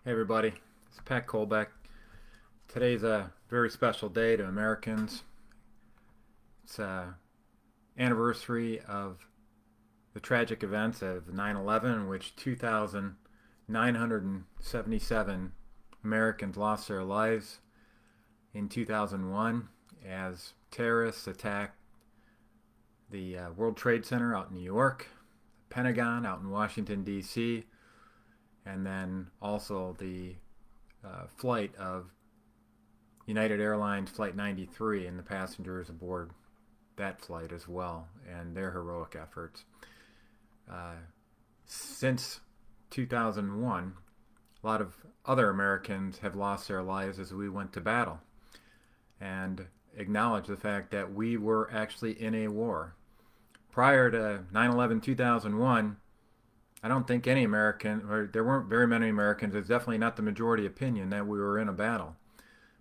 Hey everybody, it's Pat Colbeck. Today's a very special day to Americans. It's a anniversary of the tragic events of 9/11, in which 2,977 Americans lost their lives in 2001 as terrorists attacked the World Trade Center out in New York, the Pentagon out in Washington, D.C., and then also the flight of United Airlines Flight 93 and the passengers aboard that flight as well, and their heroic efforts. Uh, since 2001, a lot of other Americans have lost their lives as we went to battle and acknowledge the fact that we were actually in a war. Prior to 9/11 2001, I don't think any American, or there weren't very many Americans, it's definitely not the majority opinion that we were in a battle.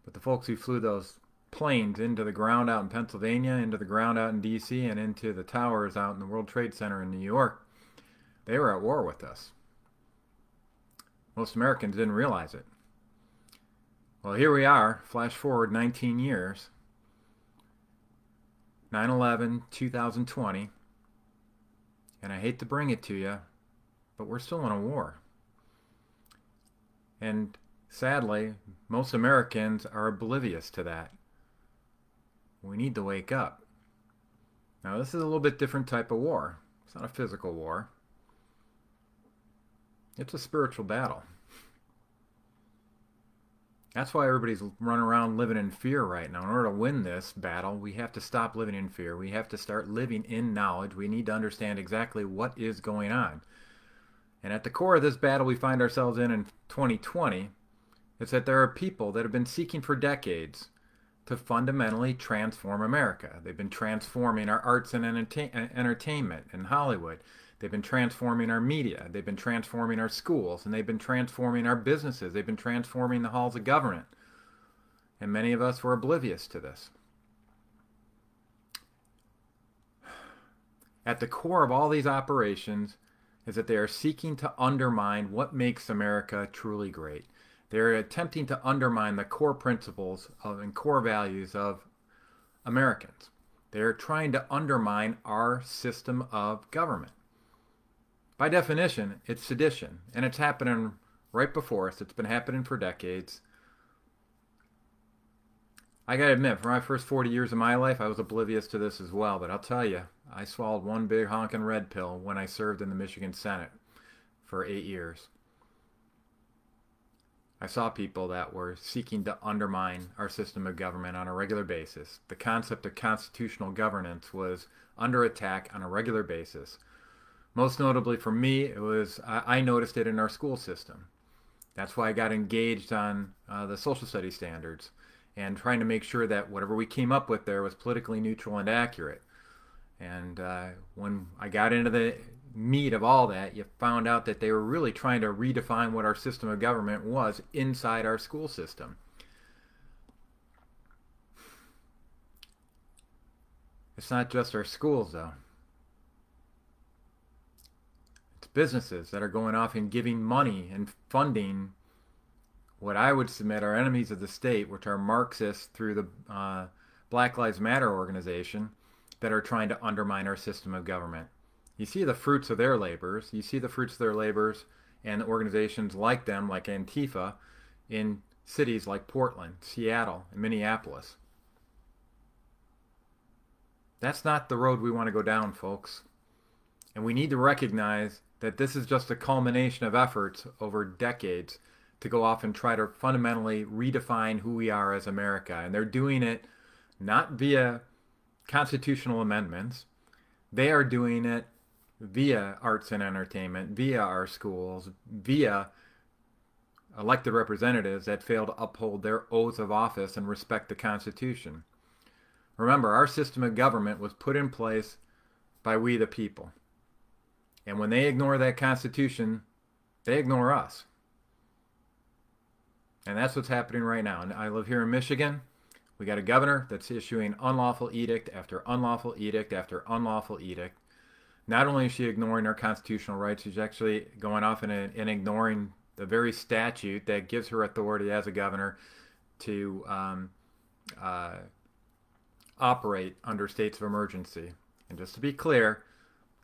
But the folks who flew those planes into the ground out in Pennsylvania, into the ground out in D.C., and into the towers out in the World Trade Center in New York, they were at war with us. Most Americans didn't realize it. Well, here we are, flash forward 19 years, 9/11, 2020, and I hate to bring it to you, but we're still in a war. And sadly, most Americans are oblivious to that. We need to wake up. Now, this is a little bit different type of war. It's not a physical war. It's a spiritual battle. That's why everybody's running around living in fear right now. In order to win this battle, we have to stop living in fear. We have to start living in knowledge. We need to understand exactly what is going on. And at the core of this battle we find ourselves in 2020 is that there are people that have been seeking for decades to fundamentally transform America. They've been transforming our arts and entertainment in Hollywood. They've been transforming our media. They've been transforming our schools. And they've been transforming our businesses. They've been transforming the halls of government. And many of us were oblivious to this. At the core of all these operations is that they are seeking to undermine what makes America truly great. They're attempting to undermine the core principles and core values of Americans. They're trying to undermine our system of government. By definition, it's sedition, and it's happening right before us. It's been happening for decades. I gotta admit, for my first 40 years of my life, I was oblivious to this as well, but I'll tell you, I swallowed one big honkin' red pill when I served in the Michigan Senate for 8 years. I saw people that were seeking to undermine our system of government on a regular basis. The concept of constitutional governance was under attack on a regular basis. Most notably for me, I noticed it in our school system. That's why I got engaged on the social studies standards and trying to make sure that whatever we came up with there was politically neutral and accurate. And when I got into the meat of all that, you found out that they were really trying to redefine what our system of government was inside our school system. It's not just our schools, though. It's businesses that are going off and giving money and funding what I would submit are enemies of the state, which are Marxists through the Black Lives Matter organization, that are trying to undermine our system of government. You see the fruits of their labors. You see the fruits of their labors and organizations like them, like Antifa, in cities like Portland, Seattle, and Minneapolis. That's not the road we want to go down, folks. And we need to recognize that this is just a culmination of efforts over decades to go off and try to fundamentally redefine who we are as America. And they're doing it not via constitutional amendments. They are doing it via arts and entertainment, via our schools, via elected representatives that fail to uphold their oaths of office and respect the Constitution. Remember, our system of government was put in place by we the people. And when they ignore that Constitution, they ignore us. And that's what's happening right now. And I live here in Michigan. We got a governor that's issuing unlawful edict after unlawful edict after unlawful edict. Not only is she ignoring our constitutional rights, she's actually going off and ignoring the very statute that gives her authority as a governor to operate under states of emergency. And just to be clear,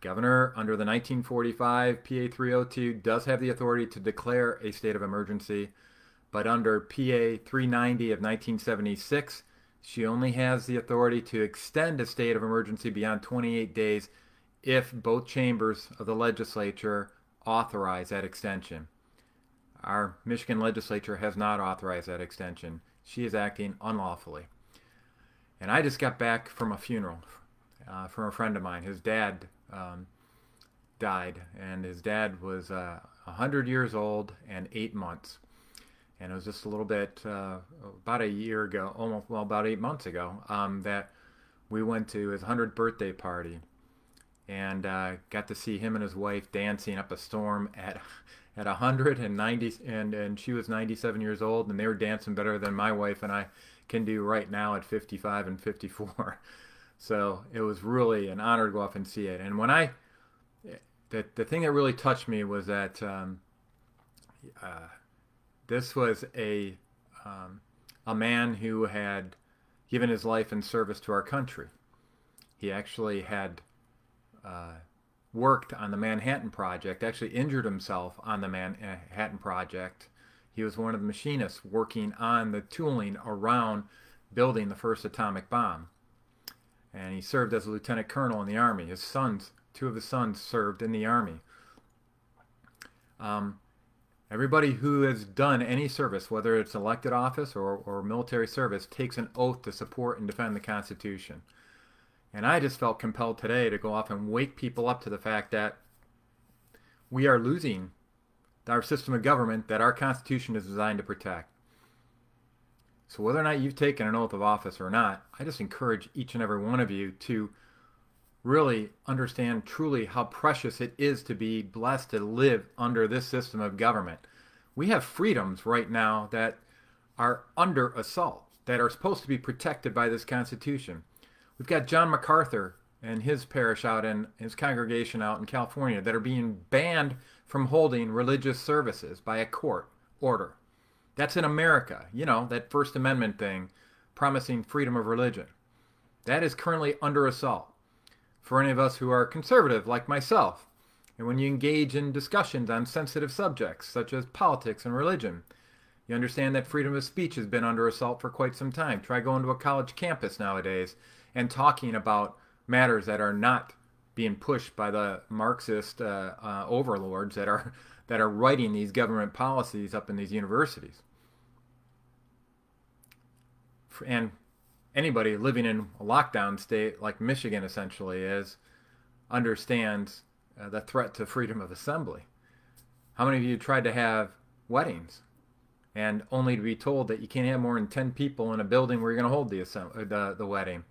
governor under the 1945 PA 302 does have the authority to declare a state of emergency, but under PA 390 of 1976, she only has the authority to extend a state of emergency beyond 28 days if both chambers of the legislature authorize that extension. Our Michigan legislature has not authorized that extension. She is acting unlawfully. And I just got back from a funeral from a friend of mine. His dad died, and his dad was 100 years old and 8 months. And it was just a little bit, about a year ago, about 8 months ago, that we went to his 100th birthday party, and got to see him and his wife dancing up a storm at 190, and she was 97 years old, and they were dancing better than my wife and I can do right now at 55 and 54. So it was really an honor to go off and see it. And when the thing that really touched me was that this was a man who had given his life in service to our country. He actually had worked on the Manhattan Project, actually injured himself on the Manhattan Project. He was one of the machinists working on the tooling around building the first atomic bomb. And he served as a lieutenant colonel in the Army. His sons, two of his sons, served in the Army. Everybody who has done any service, whether it's elected office or military service, takes an oath to support and defend the Constitution. And I just felt compelled today to go off and wake people up to the fact that we are losing our system of government that our Constitution is designed to protect. So whether or not you've taken an oath of office or not, I just encourage each and every one of you to really understand truly how precious it is to be blessed to live under this system of government. We have freedoms right now that are under assault, that are supposed to be protected by this Constitution. We've got John MacArthur and his parish out in his congregation out in California that are being banned from holding religious services by a court order. That's in America, you know, that First Amendment thing promising freedom of religion. That is currently under assault for any of us who are conservative like myself. And when you engage in discussions on sensitive subjects such as politics and religion, you understand that freedom of speech has been under assault for quite some time. Try going to a college campus nowadays and talking about matters that are not being pushed by the Marxist overlords that are writing these government policies up in these universities. And anybody living in a lockdown state like Michigan essentially is understands the threat to freedom of assembly. How many of you tried to have weddings and only to be told that you can't have more than 10 people in a building where you're going to hold the wedding?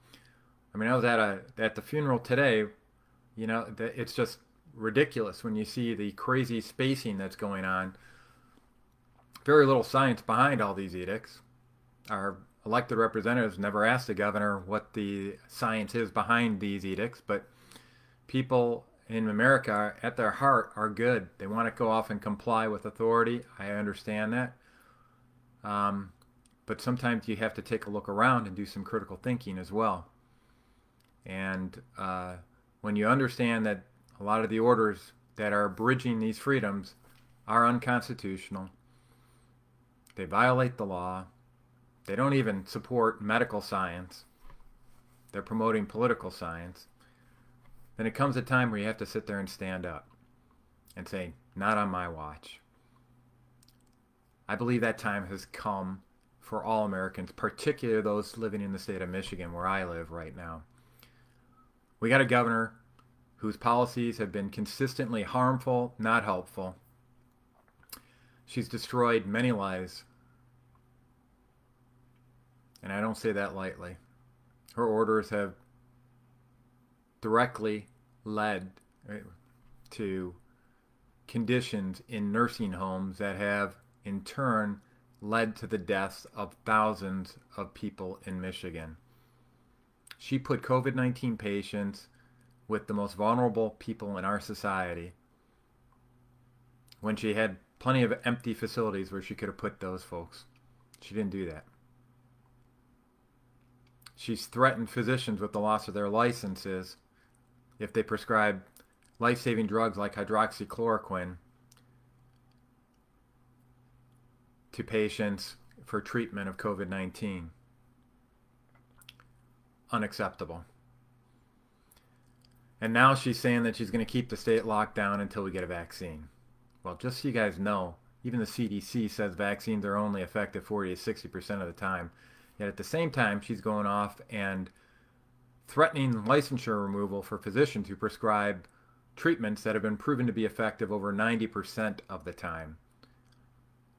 I mean, I was at the funeral today. You know, it's just ridiculous when you see the crazy spacing that's going on. Very little science behind all these edicts. Our elected representatives never asked the governor what the science is behind these edicts, but people in America at their heart are good. They want to go off and comply with authority. I understand that. But sometimes you have to take a look around and do some critical thinking as well. And when you understand that a lot of the orders that are abridging these freedoms are unconstitutional, they violate the law, they don't even support medical science, they're promoting political science, then it comes a time where you have to sit there and stand up and say, not on my watch. I believe that time has come for all Americans, particularly those living in the state of Michigan, where I live right now. We got a governor whose policies have been consistently harmful, not helpful. She's destroyed many lives. And I don't say that lightly. Her orders have directly led to conditions in nursing homes that have in turn led to the deaths of thousands of people in Michigan. She put COVID-19 patients with the most vulnerable people in our society when she had plenty of empty facilities where she could have put those folks. She didn't do that. She's threatened physicians with the loss of their licenses if they prescribe life-saving drugs like hydroxychloroquine to patients for treatment of COVID-19. Unacceptable. And now she's saying that she's going to keep the state locked down until we get a vaccine. Well, just so you guys know, even the CDC says vaccines are only effective 40 to 60% of the time. Yet at the same time, she's going off and threatening licensure removal for physicians who prescribe treatments that have been proven to be effective over 90% of the time.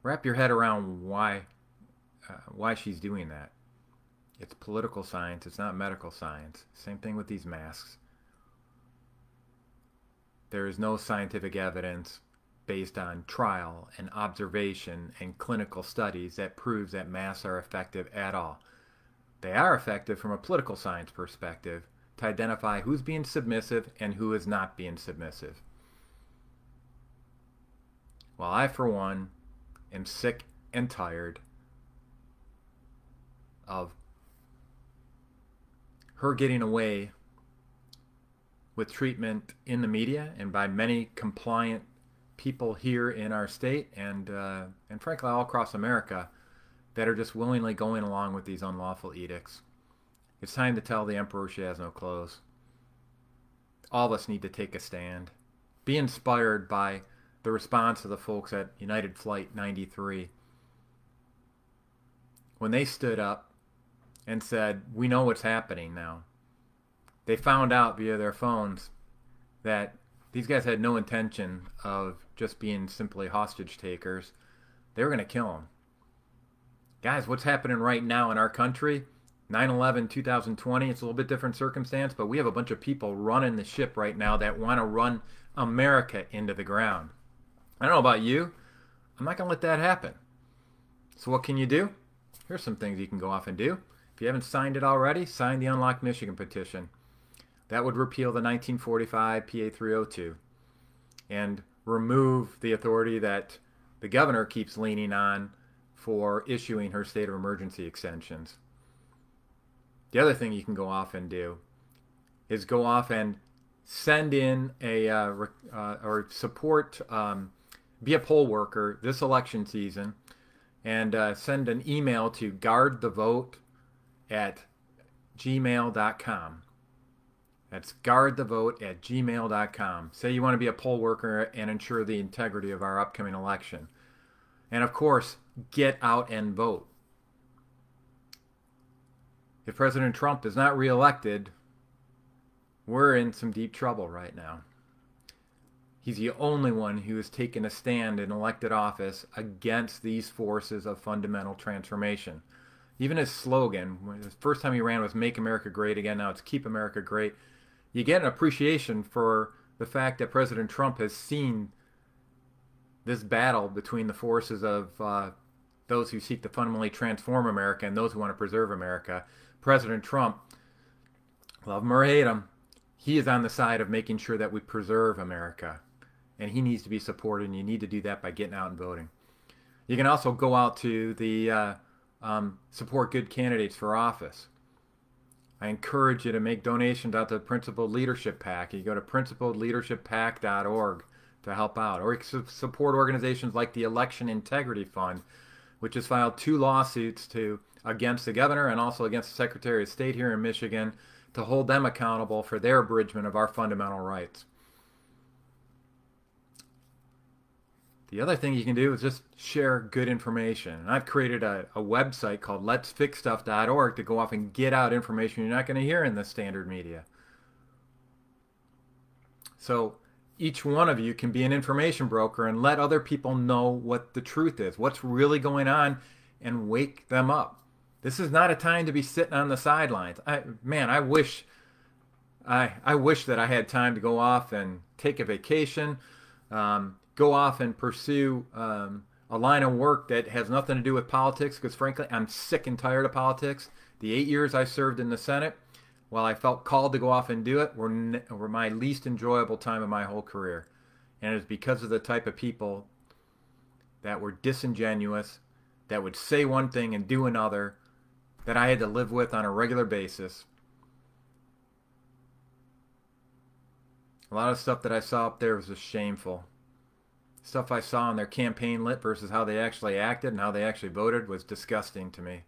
Wrap your head around why she's doing that. It's political science. It's not medical science. Same thing with these masks. There is no scientific evidence based on trial and observation and clinical studies that proves that masks are effective at all. They are effective from a political science perspective to identify who's being submissive and who is not being submissive. Well, I, for one, am sick and tired of her getting away with treatment in the media and by many compliant people here in our state and frankly all across America that are just willingly going along with these unlawful edicts. It's time to tell the emperor she has no clothes. All of us need to take a stand. Be inspired by the response of the folks at United Flight 93 when they stood up and said, we know what's happening now. They found out via their phones that these guys had no intention of just being simply hostage takers. They were going to kill them. Guys, what's happening right now in our country, 9/11, 2020, it's a little bit different circumstance, but we have a bunch of people running the ship right now that want to run America into the ground. I don't know about you. I'm not going to let that happen. So what can you do? Here's some things you can go off and do. If you haven't signed it already, sign the Unlock Michigan petition. That would repeal the 1945 PA 302 and remove the authority that the governor keeps leaning on for issuing her state of emergency extensions. The other thing you can go off and do is go off and send in or support, be a poll worker this election season and send an email to guardthevote@gmail.com. That's guardthevote@gmail.com. Say you want to be a poll worker and ensure the integrity of our upcoming election. And of course, get out and vote. If President Trump is not reelected, we're in some deep trouble right now. He's the only one who has taken a stand in elected office against these forces of fundamental transformation. Even his slogan, the first time he ran was Make America Great Again, now it's Keep America Great. You get an appreciation for the fact that President Trump has seen this battle between the forces of those who seek to fundamentally transform America and those who want to preserve America. President Trump, love him or hate him, he is on the side of making sure that we preserve America. And he needs to be supported, and you need to do that by getting out and voting. You can also go out to the Support Good Candidates for Office. I encourage you to make donations out to the Principled Leadership PAC. You go to principledleadershippac.org to help out. Or you can support organizations like the Election Integrity Fund, which has filed 2 lawsuits against the governor and also against the Secretary of State here in Michigan to hold them accountable for their abridgment of our fundamental rights. The other thing you can do is just share good information. And I've created a website called letsfixstuff.org to go off and get out information you're not going to hear in the standard media. So each one of you can be an information broker and let other people know what the truth is, what's really going on, and wake them up. This is not a time to be sitting on the sidelines. I wish that I had time to go off and take a vacation, go off and pursue a line of work that has nothing to do with politics, because frankly, I'm sick and tired of politics. The 8 years I served in the Senate, while I felt called to go off and do it, were my least enjoyable time of my whole career. And it's because of the type of people that were disingenuous, that would say one thing and do another, that I had to live with on a regular basis. A lot of stuff that I saw up there was just shameful. Stuff I saw on their campaign lit versus how they actually acted and how they actually voted was disgusting to me.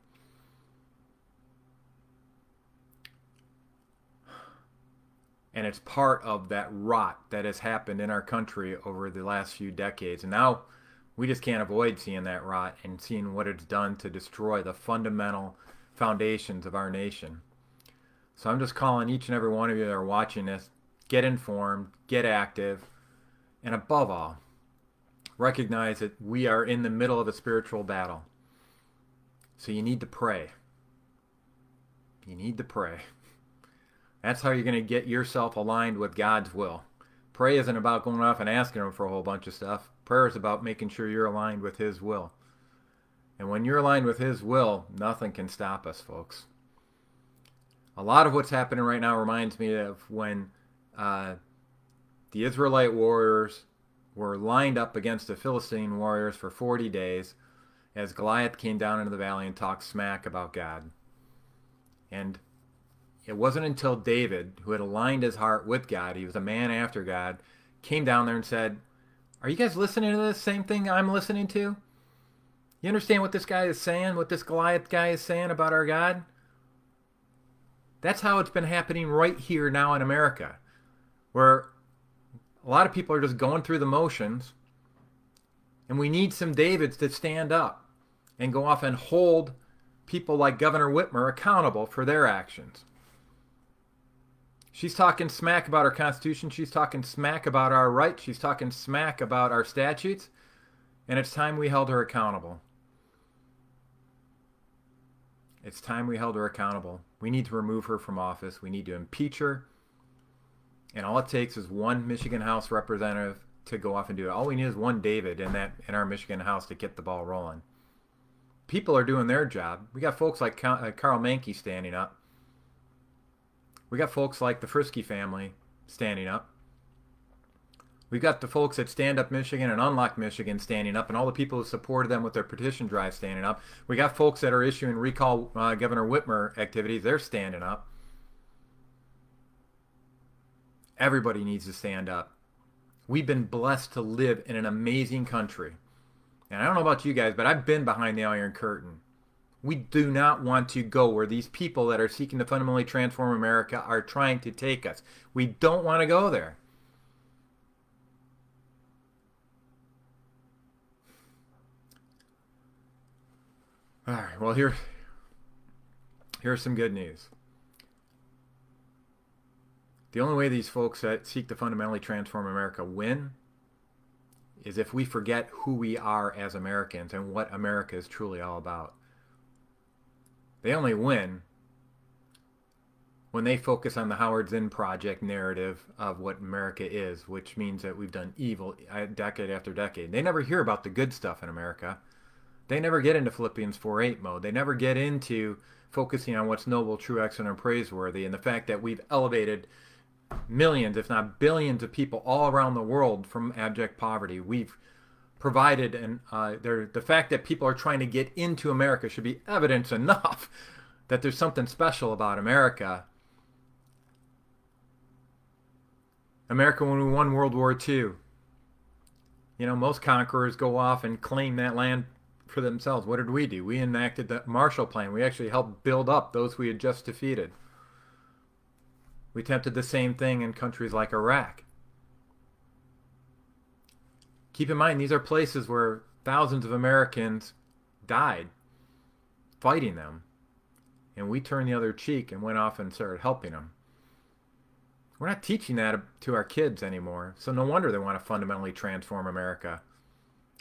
And it's part of that rot that has happened in our country over the last few decades. And now we just can't avoid seeing that rot and seeing what it's done to destroy the fundamental foundations of our nation. So I'm just calling each and every one of you that are watching this, get informed, get active, and above all, recognize that we are in the middle of a spiritual battle. So you need to pray. You need to pray. That's how you're going to get yourself aligned with God's will. Pray isn't about going off and asking Him for a whole bunch of stuff. Prayer is about making sure you're aligned with His will. And when you're aligned with His will, nothing can stop us, folks. A lot of what's happening right now reminds me of when the Israelite warriors were lined up against the Philistine warriors for 40 days as Goliath came down into the valley and talked smack about God. And it wasn't until David, who had aligned his heart with God, he was a man after God, came down there and said, "Are you guys listening to this same thing I'm listening to? You understand what this guy is saying, what this Goliath guy is saying about our God?" That's how it's been happening right here now in America, where a lot of people are just going through the motions, and we need some Davids to stand up and go off and hold people like Governor Whitmer accountable for their actions. She's talking smack about our Constitution. She's talking smack about our rights. She's talking smack about our statutes. And it's time we held her accountable. It's time we held her accountable. We need to remove her from office. We need to impeach her. And all it takes is one Michigan House representative to go off and do it. All we need is one David in our Michigan House to get the ball rolling. People are doing their job. We got folks like Carl Mankey standing up. We got folks like the Frisky family standing up. We've got the folks at Stand Up Michigan and Unlock Michigan standing up, and all the people who supported them with their petition drive standing up. We got folks that are issuing recall Governor Whitmer activities. They're standing up. Everybody needs to stand up. We've been blessed to live in an amazing country. And I don't know about you guys, but I've been behind the Iron Curtain. We do not want to go where these people that are seeking to fundamentally transform America are trying to take us. We don't want to go there. All right, well, here's some good news. The only way these folks that seek to fundamentally transform America win is if we forget who we are as Americans and what America is truly all about. They only win when they focus on the Howard Zinn Project narrative of what America is, which means that we've done evil decade after decade. They never hear about the good stuff in America. They never get into Philippians 4:8 mode. They never get into focusing on what's noble, true, excellent, and praiseworthy, and the fact that we've elevated millions, if not billions, of people all around the world from abject poverty. We've provided, and the fact that people are trying to get into America should be evidence enough that there's something special about America. America, when we won World War II, most conquerors go off and claim that land for themselves. What did we do? We enacted the Marshall Plan. We actually helped build up those we had just defeated. We attempted the same thing in countries like Iraq. Keep in mind, these are places where thousands of Americans died fighting them. And we turned the other cheek and went off and started helping them. We're not teaching that to our kids anymore. So no wonder they want to fundamentally transform America.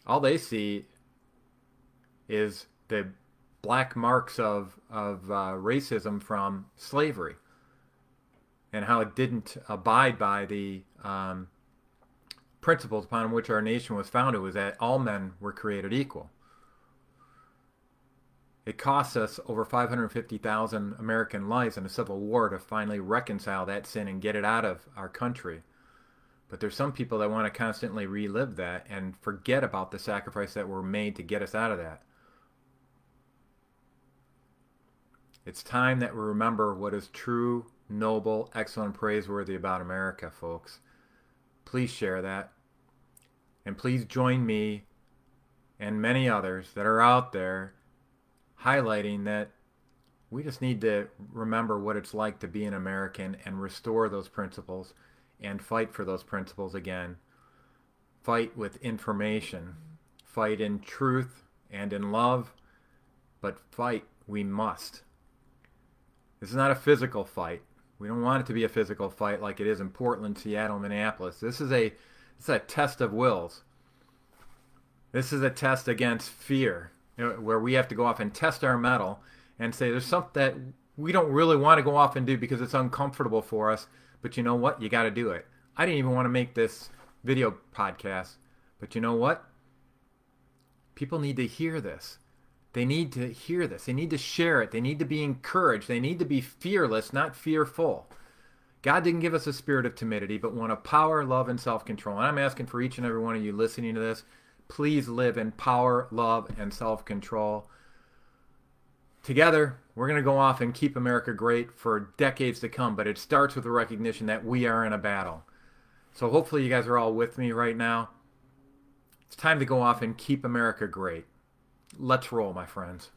All they see is the black marks of racism from slavery and how it didn't abide by the principles upon which our nation was founded, was that all men were created equal. It cost us over 550,000 American lives in a civil war to finally reconcile that sin and get it out of our country. But there's some people that want to constantly relive that and forget about the sacrifice that were made to get us out of that. It's time that we remember what is true, noble, excellent, praiseworthy about America, folks. Please share that. And please join me and many others that are out there highlighting that we just need to remember what it's like to be an American and restore those principles and fight for those principles again. Fight with information. Fight in truth and in love. But fight we must. This is not a physical fight. We don't want it to be a physical fight like it is in Portland, Seattle, Minneapolis. This is a test of wills. This is a test against fear, where we have to go off and test our mettle and say there's something that we don't really want to go off and do because it's uncomfortable for us, but you know what? You got to do it. I didn't even want to make this video podcast, but you know what? People need to hear this. They need to hear this. They need to share it. They need to be encouraged. They need to be fearless, not fearful. God didn't give us a spirit of timidity, but one of power, love, and self-control. And I'm asking for each and every one of you listening to this, please live in power, love, and self-control. Together, we're going to go off and keep America great for decades to come, but it starts with the recognition that we are in a battle. So hopefully you guys are all with me right now. It's time to go off and keep America great. Let's roll, my friends.